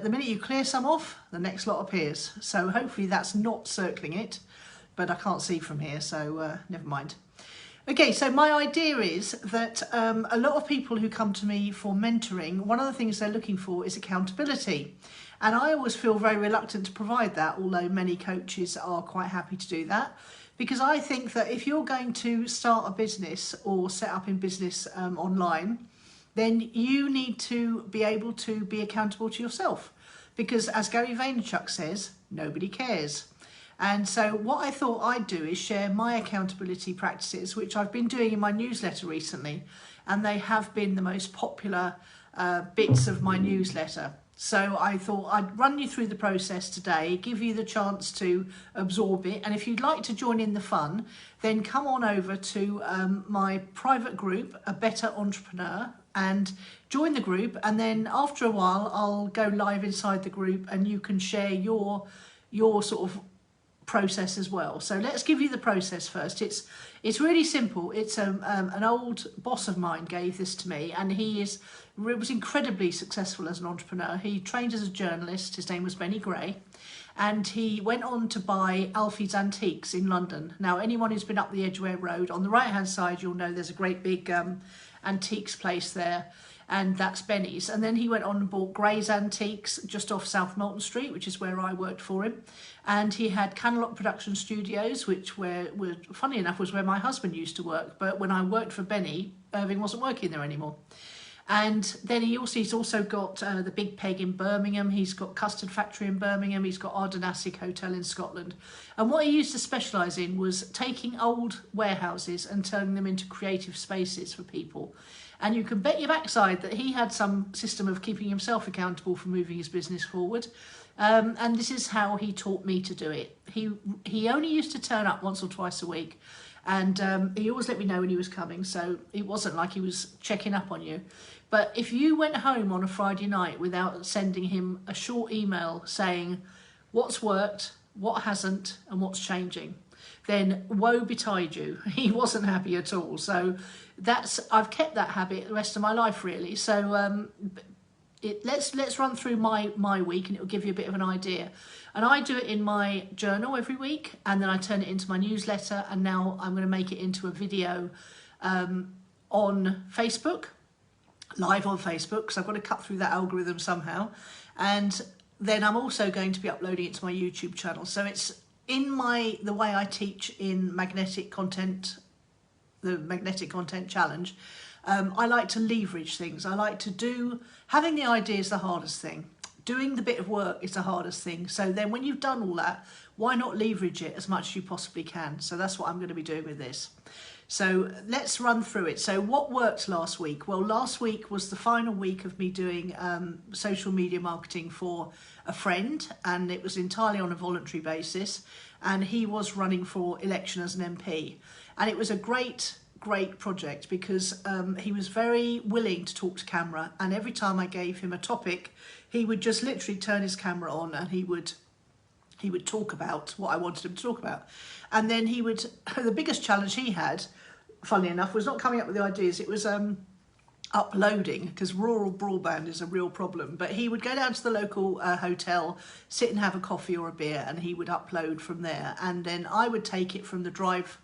the minute you clear some off, the next lot appears. So hopefully that's not circling it, but I can't see from here, so never mind. Okay, so my idea is that a lot of people who come to me for mentoring, one of the things they're looking for is accountability. And I always feel very reluctant to provide that, although many coaches are quite happy to do that. Because I think that if you're going to start a business or set up in business online, then you need to be able to be accountable to yourself. Because as Gary Vaynerchuk says, nobody cares. And so what I thought I'd do is share my accountability practices, which I've been doing in my newsletter recently, and they have been the most popular bits of my newsletter. So I thought I'd run you through the process today, give you the chance to absorb it. And if you'd like to join in the fun, then come on over to my private group, A Better Entrepreneur, and join the group. And then after a while, I'll go live inside the group and you can share your sort of process as well. So let's give you the process first. It's really simple. It's an old boss of mine gave this to me, and he was incredibly successful as an entrepreneur. He trained as a journalist. His name was Bennie Gray, and he went on to buy Alfies Antiques in London. Now, anyone who's been up the Edgware Road, on the right hand side, you'll know there's a great big antiques place there, and that's Benny's. And then he went on and bought Gray's Antiques just off South Molton Street, which is where I worked for him. And he had Canalot production studios, which were funny enough, was where my husband used to work. But when I worked for Benny, Irving wasn't working there anymore. And then he's also got the Big Peg in Birmingham. He's got Custard Factory in Birmingham. He's got Ardanaseig Hotel in Scotland. And what he used to specialise in was taking old warehouses and turning them into creative spaces for people. And you can bet your backside that he had some system of keeping himself accountable for moving his business forward. And this is how he taught me to do it. He only used to turn up once or twice a week. And he always let me know when he was coming. So it wasn't like he was checking up on you. But if you went home on a Friday night without sending him a short email saying what's worked, what hasn't, and what's changing, then woe betide you. He wasn't happy at all. So I've kept that habit the rest of my life, really. So let's run through my week, and it'll give you a bit of an idea. And I do it in my journal every week, and then I turn it into my newsletter, and now I'm going to make it into a video on Facebook, live on Facebook, because I've got to cut through that algorithm somehow. And then I'm also going to be uploading it to my YouTube channel. So it's in the way I teach in magnetic content, the Magnetic Content Challenge. I like to leverage things. I like to having the idea is the hardest thing. Doing the bit of work is the hardest thing. So then when you've done all that, why not leverage it as much as you possibly can? So that's what I'm going to be doing with this. So let's run through it. So what worked last week? Well, last week was the final week of me doing social media marketing for a friend, and it was entirely on a voluntary basis. And he was running for election as an MP. And it was a great project because he was very willing to talk to camera, and every time I gave him a topic, he would just literally turn his camera on and he would talk about what I wanted him to talk about. And then the biggest challenge he had, funnily enough, was not coming up with the ideas, it was uploading, because rural broadband is a real problem. But he would go down to the local hotel, sit and have a coffee or a beer, and he would upload from there. And then I would take it from the Drive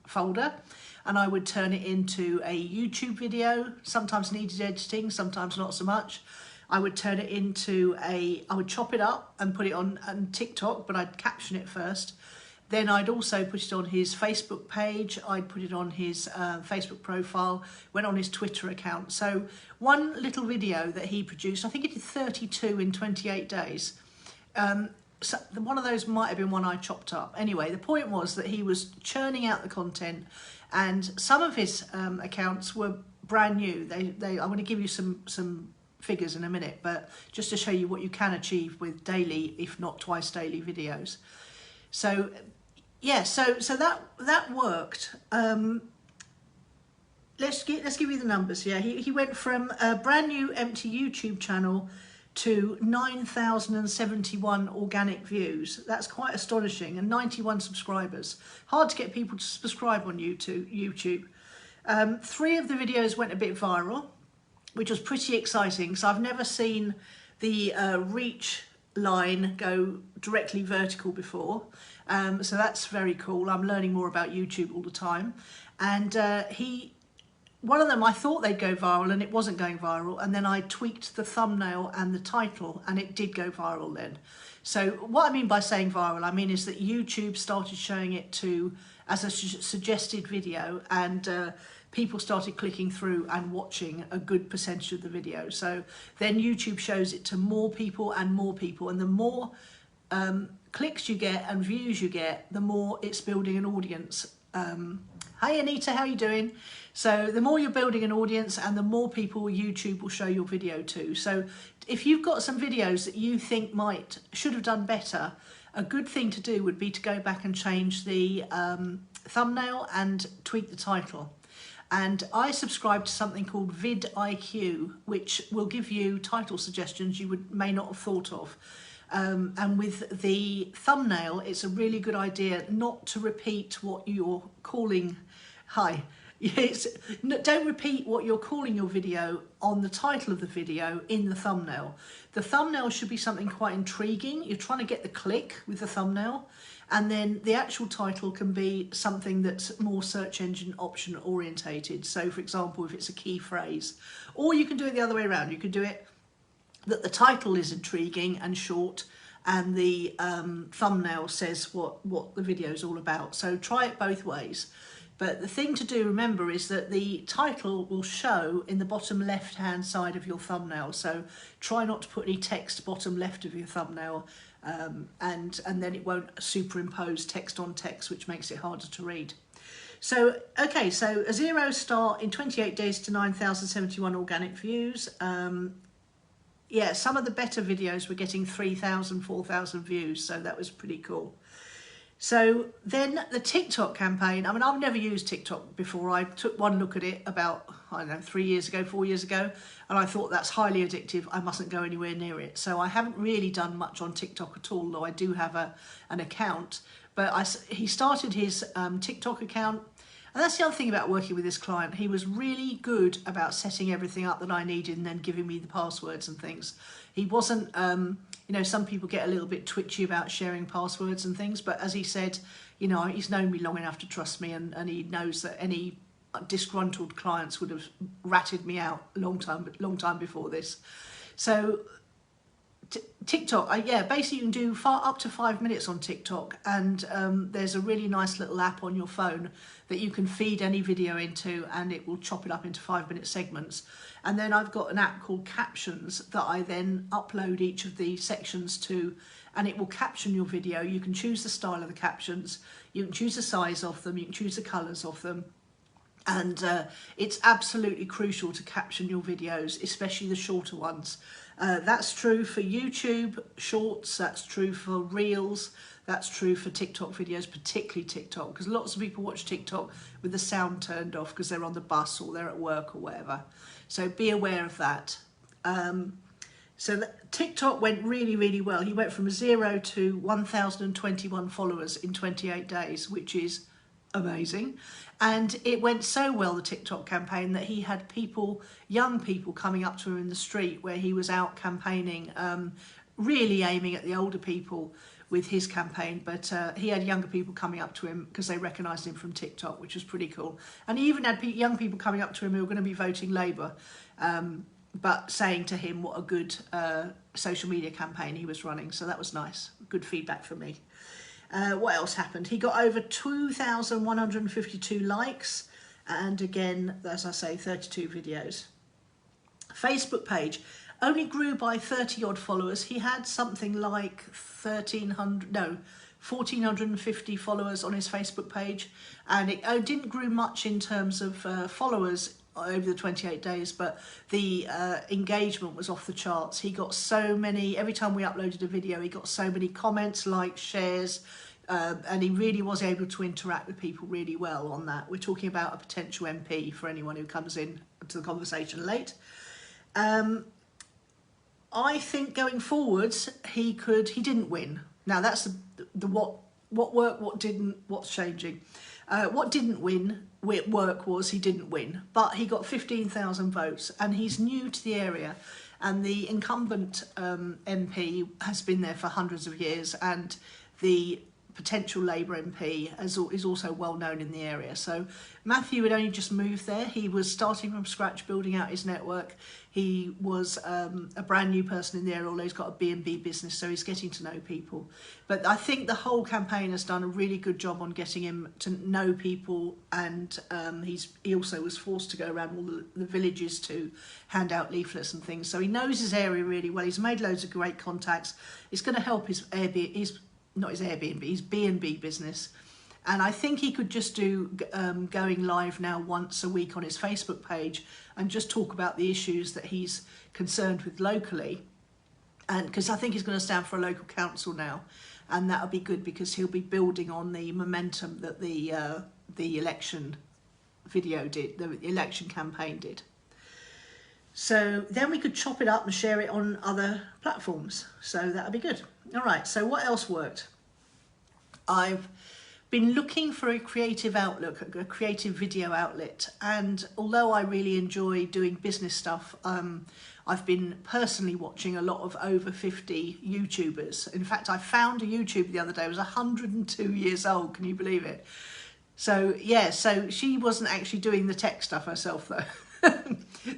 folder and I would turn it into a YouTube video. Sometimes needed editing, sometimes not so much. I would turn it into I would chop it up and put it on TikTok, but I'd caption it first. Then I'd also put it on his Facebook page. I'd put it on his Facebook profile, went on his Twitter account. So one little video that he produced, I think he did 32 in 28 days. So one of those might have been one I chopped up. Anyway, the point was that he was churning out the content, and some of his accounts were brand new. I want to give you some figures in a minute, but just to show you what you can achieve with daily, if not twice daily videos. So yeah, so that worked. Let's give you the numbers. Yeah, he went from a brand new empty YouTube channel to 9,071 organic views. That's quite astonishing, and 91 subscribers. Hard to get people to subscribe on YouTube. 3 of the videos went a bit viral, which was pretty exciting. So I've never seen the reach line go directly vertical before. So that's very cool. I'm learning more about YouTube all the time. And one of them, I thought they'd go viral and it wasn't going viral. And then I tweaked the thumbnail and the title and it did go viral then. So what I mean by saying viral, I mean is that YouTube started showing it to as a suggested video, and people started clicking through and watching a good percentage of the video. So then YouTube shows it to more people, and the more clicks you get and views you get, the more it's building an audience. Hi Anita, how are you doing? So the more you're building an audience and the more people YouTube will show your video to. So if you've got some videos that you think should have done better, a good thing to do would be to go back and change the thumbnail and tweak the title. And I subscribe to something called vidIQ, which will give you title suggestions you may not have thought of. And with the thumbnail, it's a really good idea not to repeat what you're calling, don't repeat what you're calling your video on the title of the video in the thumbnail. The thumbnail should be something quite intriguing. You're trying to get the click with the thumbnail, and then the actual title can be something that's more search engine option orientated. So for example, if it's a key phrase, or you can do it the other way around. You could do it that the title is intriguing and short, and the thumbnail says what the video is all about. So try it both ways. But the thing to do, remember, is that the title will show in the bottom left hand side of your thumbnail. So try not to put any text bottom left of your thumbnail, and then it won't superimpose text on text, which makes it harder to read. So, okay, so a 0 start in 28 days to 9,071 organic views. Yeah, some of the better videos were getting 3,000, 4,000 views, so that was pretty cool. So then the TikTok campaign, I mean, I've never used TikTok before. I took one look at it about, I don't know, 3 years ago, 4 years ago, and I thought that's highly addictive. I mustn't go anywhere near it. So I haven't really done much on TikTok at all, though I do have an account. But he started his TikTok account. And that's the other thing about working with this client. He was really good about setting everything up that I needed and then giving me the passwords and things. He wasn't, you know, some people get a little bit twitchy about sharing passwords and things, but as he said, you know, he's known me long enough to trust me, and he knows that any disgruntled clients would have ratted me out a long time before this. So TikTok, yeah, basically you can do up to 5 minutes on TikTok, and there's a really nice little app on your phone that you can feed any video into, and it will chop it up into 5-minute segments. And then I've got an app called Captions that I then upload each of the sections to, and it will caption your video. You can choose the style of the captions, you can choose the size of them, you can choose the colours of them. And it's absolutely crucial to caption your videos, especially the shorter ones. That's true for YouTube Shorts, that's true for Reels, that's true for TikTok videos, particularly TikTok, because lots of people watch TikTok with the sound turned off because they're on the bus or they're at work or whatever. So be aware of that. So TikTok went really, really well. He went from 0 to 1,021 followers in 28 days, which is amazing. And it went so well, the TikTok campaign, that he had people, young people, coming up to him in the street where he was out campaigning, really aiming at the older people with his campaign, but he had younger people coming up to him because they recognised him from TikTok, which was pretty cool. And he even had young people coming up to him who were going to be voting Labour, but saying to him what a good social media campaign he was running. So that was nice, good feedback for me. What else happened? He got over 2,152 likes, and again, as I say, 32 videos. Facebook page only grew by 30 odd followers. He had something like 1,450 followers on his Facebook page, and it didn't grow much in terms of followers over the 28 days, but the engagement was off the charts. He got so many, every time we uploaded a video, he got so many comments, likes, shares, and he really was able to interact with people really well on that. We're talking about a potential MP for anyone who comes in to the conversation late. I think going forwards, he didn't win. Now that's the what worked, what didn't, what's changing. What didn't work was he didn't win, but he got 15,000 votes, and he's new to the area. and the incumbent MP has been there for hundreds of years, and the potential Labour MP is also well known in the area. So Matthew had only just moved there. He was starting from scratch, building out his network. He was a brand new person in the area, although he's got a B&B business, so he's getting to know people. But I think the whole campaign has done a really good job on getting him to know people, and he also was forced to go around all the villages to hand out leaflets and things. So he knows his area really well. He's made loads of great contacts. It's going to help his Airbnb, his B&B business. And I think he could just do going live now once a week on his Facebook page and just talk about the issues that he's concerned with locally. And because I think he's going to stand for a local council now, and that'll be good because he'll be building on the momentum that the election video did, the election campaign did. So then we could chop it up and share it on other platforms. So that'll be good. All right, so what else worked? I've been looking for a creative outlook, a creative video outlet. And although I really enjoy doing business stuff, I've been personally watching a lot of over 50 YouTubers. In fact, I found a YouTuber the other day, it was 102 years old. Can you believe it? So yeah, so she wasn't actually doing the tech stuff herself though.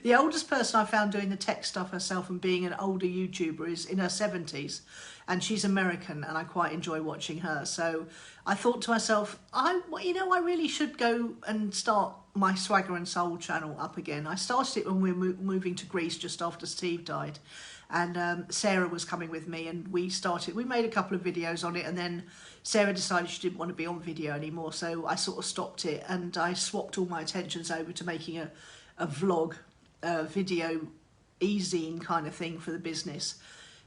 The oldest person I found doing the tech stuff herself and being an older YouTuber is in her 70s, and she's American, and I quite enjoy watching her. So I thought to myself, I really should go and start my Swagger and Soul channel up again. I started it when we were moving to Greece just after Steve died, and Sarah was coming with me, and we made a couple of videos on it, and then Sarah decided she didn't want to be on video anymore, so I sort of stopped it, and I swapped all my attentions over to making a vlog, video, e-zine kind of thing for the business.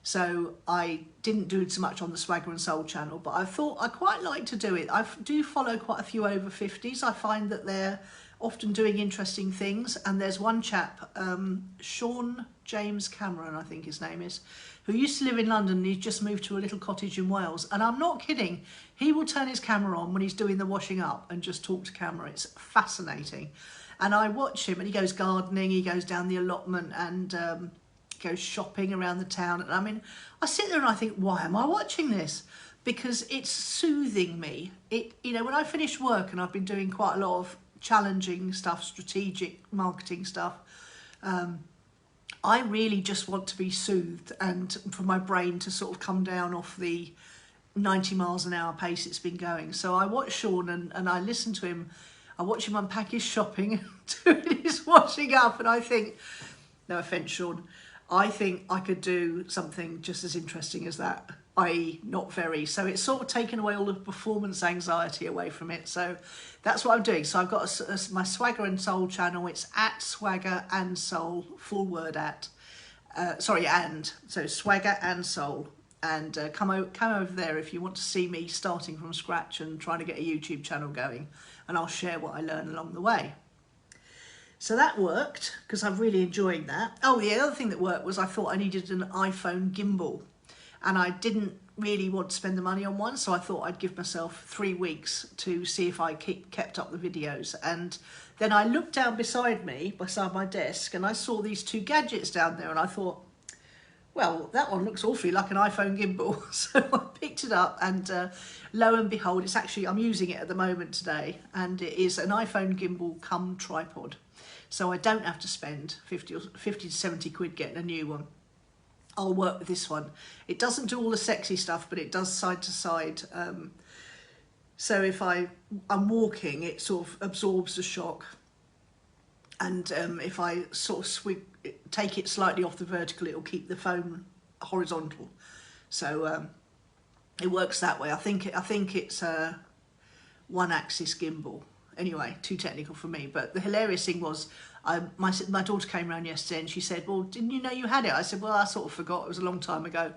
So I didn't do so much on the Swagger and Soul channel, but I thought I quite like to do it. I do follow quite a few over 50s. I find that they're often doing interesting things, and there's one chap, Sean James Cameron, I think his name is, who used to live in London, and he's just moved to a little cottage in Wales, and I'm not kidding, he will turn his camera on when he's doing the washing up and just talk to camera. It's fascinating. And I watch him, and he goes gardening, he goes down the allotment, and goes shopping around the town. And I mean, I sit there and I think, why am I watching this? Because it's soothing me. When I finish work, and I've been doing quite a lot of challenging stuff, strategic marketing stuff, I really just want to be soothed, and for my brain to sort of come down off the 90 miles an hour pace it's been going. So I watch Sean, and I listen to him. I watch him unpack his shopping, doing his washing up, and I think, no offence, Sean, I think I could do something just as interesting as that, i.e. not very. So it's sort of taken away all the performance anxiety away from it. So that's what I'm doing. So I've got my Swagger and Soul channel. It's at Swagger and Soul, full word at. So Swagger and Soul. And come over there if you want to see me starting from scratch and trying to get a YouTube channel going. And I'll share what I learn along the way. So that worked, because I'm really enjoying that. Oh, the other thing that worked was I thought I needed an iPhone gimbal. And I didn't really want to spend the money on one, so I thought I'd give myself 3 weeks to see if I kept up the videos. And then I looked down beside my desk, and I saw these two gadgets down there, and I thought, well, that one looks awfully like an iPhone gimbal. So I picked it up, and lo and behold, it's actually, I'm using it at the moment today, and it is an iPhone gimbal cum tripod. So I don't have to spend 50 to 70 quid getting a new one. I'll work with this one. It doesn't do all the sexy stuff, but it does side to side. So if I'm walking, it sort of absorbs the shock. And if I sort of take it slightly off the vertical, it'll keep the phone horizontal. So it works that way. I think it's a one-axis gimbal. Anyway, too technical for me. But the hilarious thing was, my daughter came around yesterday and she said, well, didn't you know you had it? I said, well, I sort of forgot. It was a long time ago.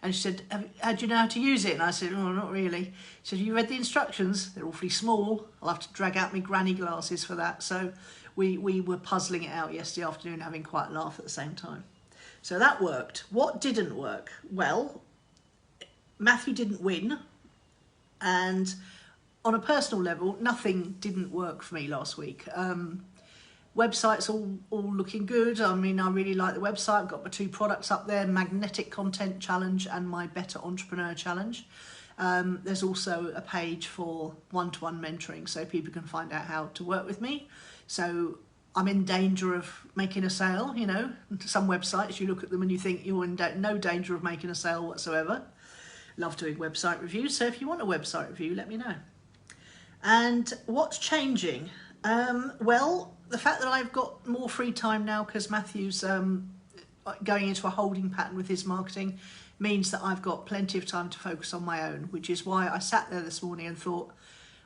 And she said, how do you know how to use it? And I said, oh, not really. She said, you read the instructions? They're awfully small. I'll have to drag out my granny glasses for that. So we were puzzling it out yesterday afternoon, having quite a laugh at the same time. So that worked. What didn't work? Well, Matthew didn't win. And on a personal level, nothing didn't work for me last week. Website's all looking good. I mean, I really like the website. I've got my 2 products up there, Magnetic Content Challenge and my Better Entrepreneur Challenge. There's also a page for one-to-one mentoring, so people can find out how to work with me. So I'm in danger of making a sale, you know. Some websites, you look at them and you think you're in no danger of making a sale whatsoever. Love doing website reviews, so if you want a website review, let me know. And what's changing? Well, the fact that I've got more free time now because Matthew's going into a holding pattern with his marketing means that I've got plenty of time to focus on my own, which is why I sat there this morning and thought,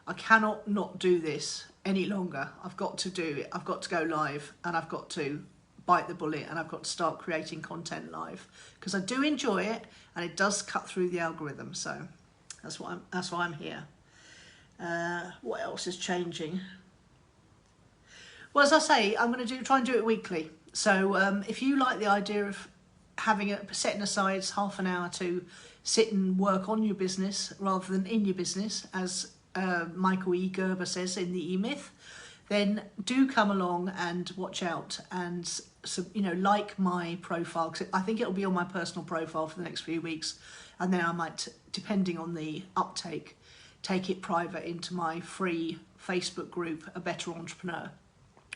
I cannot not do this any longer. I've got to do it. I've got to go live and I've got to bite the bullet and I've got to start creating content live because I do enjoy it and it does cut through the algorithm. So that's why I'm here. What else is changing? Well, as I say, I'm going to try and do it weekly. So if you like the idea of setting aside half an hour to sit and work on your business rather than in your business, as Michael E. Gerber says in the E-Myth, then do come along and watch out and like my profile, because I think it'll be on my personal profile for the next few weeks, and then I might, depending on the uptake, take it private into my free Facebook group, A Better Entrepreneur.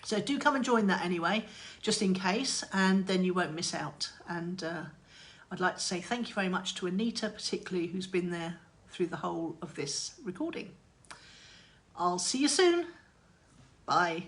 So do come and join that anyway, just in case, and then you won't miss out. And I'd like to say thank you very much to Anita, particularly, who's been there through the whole of this recording. I'll see you soon. Bye.